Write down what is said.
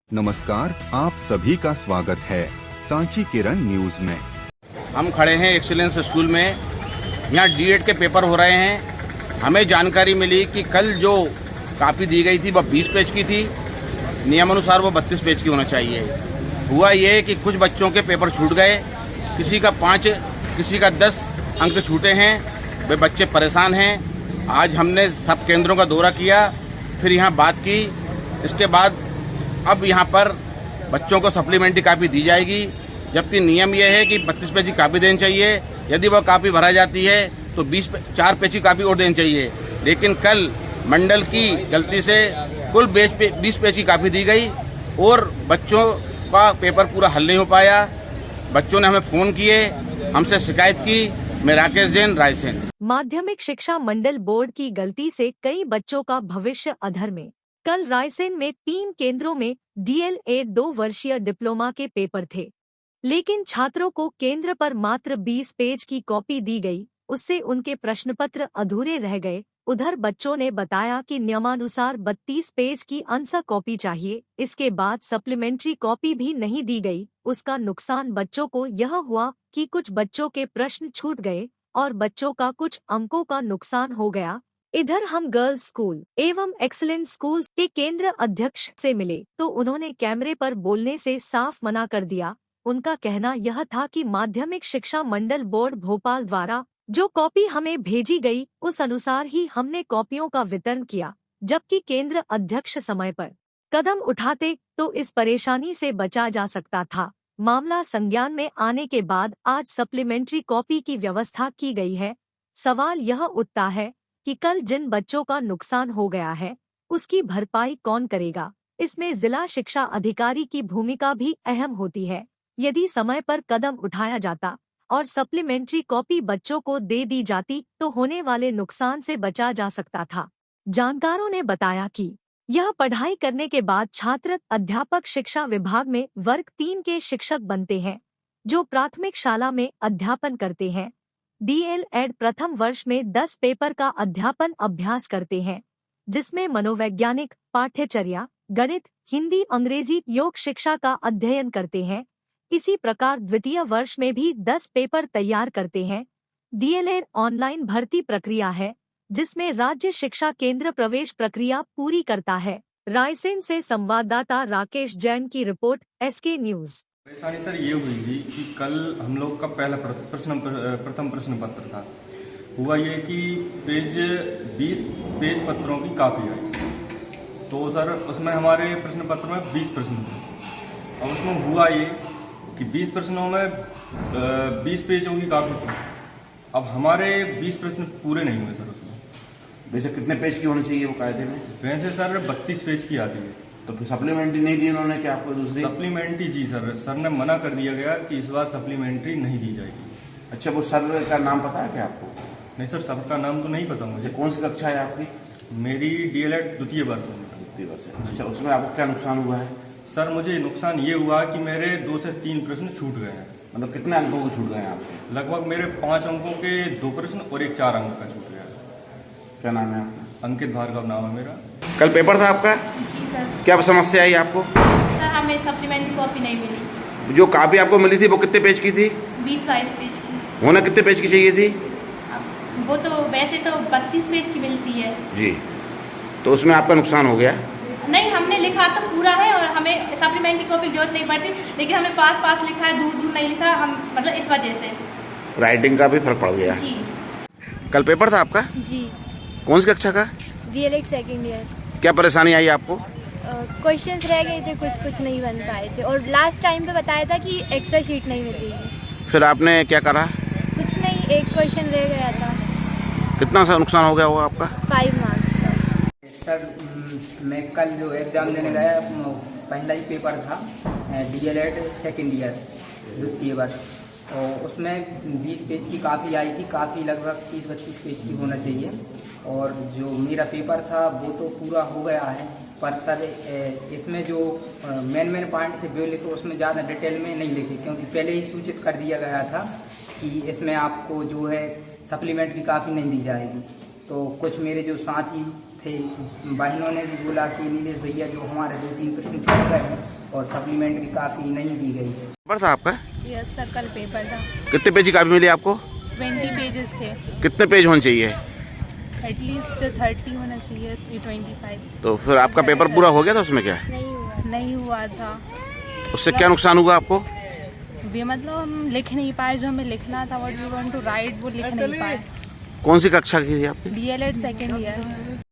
नमस्कार, आप सभी का स्वागत है सांची किरण न्यूज में। हम खड़े हैं एक्सीलेंस स्कूल में। यहाँ डीएड के पेपर हो रहे हैं। हमें जानकारी मिली कि कल जो कापी दी गई थी वह 20 पेज की थी। नियमानुसार वो 32 पेज की होना चाहिए। हुआ ये कि कुछ बच्चों के पेपर छूट गए, किसी का 5 किसी का 10 अंक छूटे हैं। वे बच्चे परेशान हैं। आज हमने सब केंद्रों का दौरा किया, फिर यहाँ बात की। इसके बाद अब यहाँ पर बच्चों को सप्लीमेंट्री कापी दी जाएगी, जबकि नियम यह है कि 32 पेज की कापी देनी चाहिए। यदि वह कापी भरा जाती है तो 4 पेज की कापी और देनी चाहिए। लेकिन कल मंडल की गलती से कुल 20 पेज की कापी दी गई और बच्चों का पेपर पूरा हल नहीं हो पाया। बच्चों ने हमें फ़ोन किए, हमसे शिकायत की। मैं राकेश जैन, रायसेन। माध्यमिक शिक्षा मंडल बोर्ड की गलती से कई बच्चों का भविष्य अधर में। कल रायसेन में 3 केंद्रों में DL-ED 2 वर्षीय डिप्लोमा के पेपर थे, लेकिन छात्रों को केंद्र पर मात्र 20 पेज की कॉपी दी गई। उससे उनके प्रश्नपत्र अधूरे रह गए। उधर बच्चों ने बताया कि नियमानुसार 32 पेज की आंसर कॉपी चाहिए। इसके बाद सप्लीमेंट्री कॉपी भी नहीं दी गई। उसका नुकसान बच्चों को यह हुआ कि कुछ बच्चों के प्रश्न छूट गए और बच्चों का कुछ अंकों का नुकसान हो गया। इधर हम गर्ल्स स्कूल एवं एक्सीलेंस स्कूल के केंद्र अध्यक्ष से मिले तो उन्होंने कैमरे पर बोलने से साफ मना कर दिया। उनका कहना यह था कि माध्यमिक शिक्षा मंडल बोर्ड भोपाल द्वारा जो कॉपी हमें भेजी गई उस अनुसार ही हमने कॉपियों का वितरण किया, जबकि केंद्र अध्यक्ष समय पर कदम उठाते तो इस परेशानी से बचा जा सकता था। मामला संज्ञान में आने के बाद आज सप्लीमेंट्री कॉपी की व्यवस्था की गई है। सवाल यह उठता है कि कल जिन बच्चों का नुकसान हो गया है उसकी भरपाई कौन करेगा। इसमें जिला शिक्षा अधिकारी की भूमिका भी अहम होती है। यदि समय पर कदम उठाया जाता और सप्लीमेंट्री कॉपी बच्चों को दे दी जाती तो होने वाले नुकसान से बचा जा सकता था। जानकारों ने बताया कि यह पढ़ाई करने के बाद छात्र अध्यापक शिक्षा विभाग में वर्ग 3 के शिक्षक बनते हैं, जो प्राथमिक शाला में अध्यापन करते हैं। DL-ED प्रथम वर्ष में 10 पेपर का अध्यापन अभ्यास करते हैं, जिसमें मनोवैज्ञानिक, पाठ्यचर्या, गणित, हिंदी, अंग्रेजी, योग शिक्षा का अध्ययन करते हैं। इसी प्रकार द्वितीय वर्ष में भी 10 पेपर तैयार करते हैं। DL-ED ऑनलाइन भर्ती प्रक्रिया है, जिसमें राज्य शिक्षा केंद्र प्रवेश प्रक्रिया पूरी करता है। रायसेन से संवाददाता राकेश जैन की रिपोर्ट, SK न्यूज। परेशानी सर ये हुई थी कि कल हम लोग का पहला प्रथम प्रश्न पत्र था। हुआ ये कि 20 पेज पत्रों की कापी आई, तो सर उसमें हमारे प्रश्न पत्र में 20 प्रश्न थे। अब उसमें हुआ ये कि 20 प्रश्नों में 20 पेजों की कापी थी। अब हमारे 20 प्रश्न पूरे नहीं हुए सर। उसमें वैसे कितने पेज की होनी चाहिए वो कायदे में? वैसे सर 32 पेज की आती है। तो फिर सप्लीमेंट्री नहीं दी उन्होंने क्या आपको दूसरी? सप्लीमेंट्री जी सर ने मना कर दिया गया कि इस बार सप्लीमेंट्री नहीं दी जाएगी। अच्छा, वो सर का नाम पता है क्या आपको? नहीं सर, सबका नाम तो नहीं पता मुझे। कौन सी कक्षा है आपकी? मेरी DL-ED द्वितीय वर्ष है। द्वितीय वर्ष है। अच्छा, उसमें आपको क्या नुकसान हुआ है? सर मुझे नुकसान ये हुआ कि मेरे 2 से 3 प्रश्न छूट गए हैं। मतलब कितने अंकों को छूट गए हैं आपके? लगभग मेरे 5 अंकों के 2 प्रश्न और एक 4 अंक का छूट गया। क्या नाम है आपका? अंकित भार्गव नाम है मेरा। कल पेपर था आपका? जी सर। क्या समस्या आई आपको? सर हमें सप्लीमेंट्री कॉपी नहीं मिली। जो कापी आपको मिली थी वो कितने पेज की थी? 20-22 पेज की। होना कितने पेज की चाहिए थी? वो तो वैसे तो 32 पेज की मिलती है जी, तो उसमें आपका नुकसान हो गया? नहीं, हमने लिखा तो पूरा है और हमें सप्लीमेंट्री कॉपी की जरूरत नहीं पड़ती, लेकिन हमने पास लिखा है, दूर नहीं लिखा हम, मतलब इस वजह से राइटिंग का भी फर्क पड़ गया। जी। कल पेपर था आपका? जी। कौन सी कक्षा का? DL-ED second year. क्या परेशानी आई आपको? क्वेश्चंस रह गए थे, कुछ नहीं बन पाए थे और लास्ट टाइम पे बताया था कि एक्स्ट्रा शीट नहीं मिल रही है। फिर आपने क्या करा? कुछ नहीं, एक क्वेश्चन रह गया था। कितना सा नुकसान हो गया होगा आपका? 5 मार्क्स का। सर मैं कल जो एग्ज़ाम देने गया, पहला ही पेपर था DL-ED सेकेंड ईयर द्वितीय वर्ष, और उसमें 20 पेज की कापी आई थी। कापी लगभग 30-32 पेज की होना चाहिए और जो मेरा पेपर था वो तो पूरा हो गया है, पर सर इसमें जो मेन पॉइंट थे वो लिखे, उसमें ज़्यादा डिटेल में नहीं लिखे, क्योंकि पहले ही सूचित कर दिया गया था कि इसमें आपको जो है सप्लीमेंट की काफ़ी नहीं दी जाएगी। तो कुछ मेरे जो साथी थे बहनों ने भी बोला कि नीलेश भैया जो हमारे 2-3 प्रश्न छूट गए हैं और सप्लीमेंट की काफ़ी नहीं दी गई। पेपर था आपका? यस सर, कल पेपर था। कितने पेज की कापी मिली आपको? 20 पेजेस थे। कितने पेज होने चाहिए? एटलीस्ट 30 होना चाहिए, 25। तो फिर आपका पेपर पूरा हो गया था उसमें क्या? नहीं हुआ था। उससे क्या नुकसान हुआ आपको? वे मतलब हम लिख नहीं पाए, जो हमें लिखना था, what we want to write, वो लिख नहीं पाए। कौन सी कक्षा की थी आपकी? DLED second year.